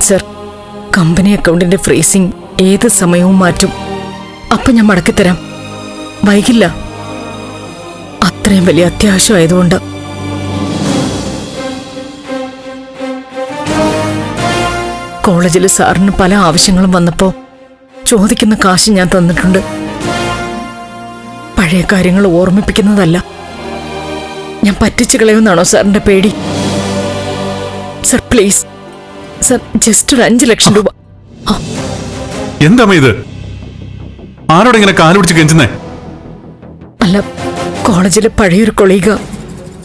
Sir, company അക്കൗണ്ടിന്റെ freezing ഏത് സമയവും മാറ്റും. അപ്പൊ ഞാൻ മടക്കിത്തരാം, വൈകില്ല. അത്രയും വലിയ അത്യാവശ്യമായതുകൊണ്ട്. കോളേജിൽ സാറിന് പല ആവശ്യങ്ങളും വന്നപ്പോ ചോദിക്കുന്ന കാശ് ഞാൻ തന്നിട്ടുണ്ട്. പഴയ കാര്യങ്ങൾ ഓർമ്മിപ്പിക്കുന്നതല്ല. ഞാൻ പറ്റിച്ചു കളയുമെന്നാണോ സാറിന്റെ പേടി? സർ പ്ലീസ് സർ, ജസ്റ്റ് ഒരു 5 ലക്ഷം രൂപ. എന്താ ഇത്? ആരോടെങ്ങനെ കാലുപിടിച്ച് കെഞ്ചുന്നേ? അല്ല, കോളേജിലെ പഴയൊരു കൊളീഗ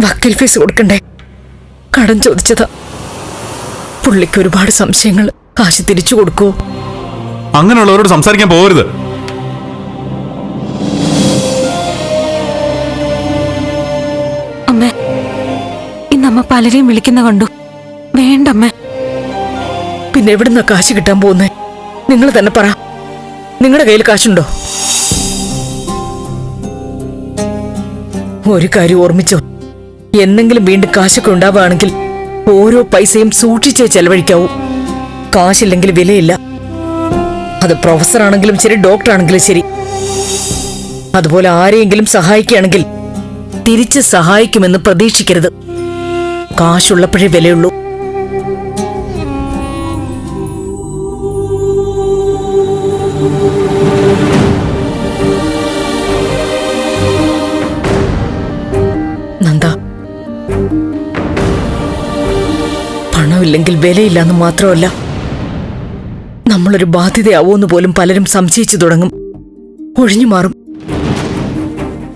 വക്കീൽ ഫീസ് കൊടുക്കണ്ടേ, കടം ചോദിച്ചതാ. പുള്ളിക്ക് ഒരുപാട് സംശയങ്ങൾ. കാശ് തിരിച്ചു കൊടുക്കൂ. അങ്ങനെയുള്ളവരോട് സംസാരിക്കാൻ പോകരുത്. അമ്മേ, ഇന്നമ്മ പലരെയും വിളിക്കുന്ന കണ്ടു. വേണ്ടമ്മേ. പിന്നെ എവിടുന്നാ കാശ് കിട്ടാൻ പോകുന്നേ? നിങ്ങൾ തന്നെ പറ. നിങ്ങളുടെ കയ്യിൽ കാശുണ്ടോ? ഒരു കാര്യം ഓർമ്മിച്ചോ, എന്നെങ്കിലും വീണ്ടും കാശൊക്കെ ഉണ്ടാവുകയാണെങ്കിൽ ഓരോ പൈസയും സൂക്ഷിച്ചേ ചെലവഴിക്കാവൂ. കാശില്ലെങ്കിൽ വിലയില്ല. അത് പ്രൊഫസർ ആണെങ്കിലും ശരി, ഡോക്ടർ ആണെങ്കിലും ശരി. അതുപോലെ ആരെയെങ്കിലും സഹായിക്കുകയാണെങ്കിൽ തിരിച്ച് സഹായിക്കുമെന്ന് പ്രതീക്ഷിക്കരുത്. കാശുള്ളപ്പോഴേ വിലയുള്ളൂ. നന്ദ, പണമില്ലെങ്കിൽ വിലയില്ലെന്ന് മാത്രമല്ല, നമ്മളൊരു ബാധ്യതയാവോന്ന് പോലും പലരും സംശയിച്ചു തുടങ്ങും, ഒഴിഞ്ഞു മാറും.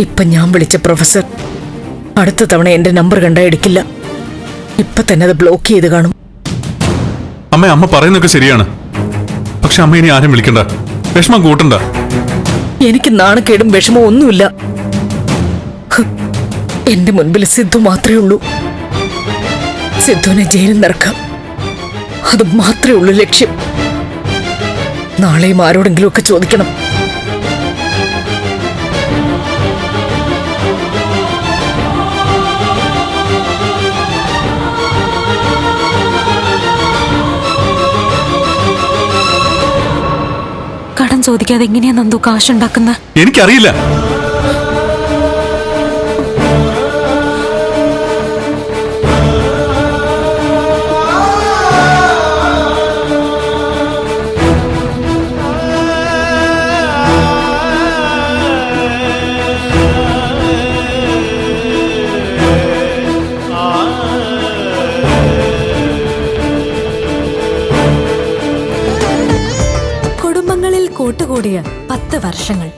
ഇപ്പൊ ഞാൻ വിളിച്ച പ്രൊഫസർ അടുത്ത തവണ എന്റെ നമ്പർ കണ്ടാ എടുക്കില്ല. ഇപ്പൊ തന്നെ അത് ബ്ലോക്ക് ചെയ്ത് കാണും. അമ്മ പറയുന്നൊക്കെ ശരിയാണ്. പക്ഷെ അമ്മ ഇനി ആരും വിളിക്കണ്ട, വിഷമം കൂട്ടണ്ട. എനിക്ക് നാണക്കേടും വിഷമവും ഒന്നുമില്ല. എന്റെ മുൻപിൽ സിദ്ധു മാത്രമേ ഉള്ളൂ. സിദ്ധുവിനെ ജയിലിൽ നിറക്കാം, അത് മാത്രമേ ഉള്ളൂ ലക്ഷ്യം. നാളെയും ആരോടെങ്കിലും ഒക്കെ ചോദിക്കണം. കടം ചോദിക്കാതെ എങ്ങനെയാ നന്ദു കാശുണ്ടാക്കുന്നത്? എനിക്കറിയില്ല. കൂട്ടുകൂടിയ 10 വർഷങ്ങൾ.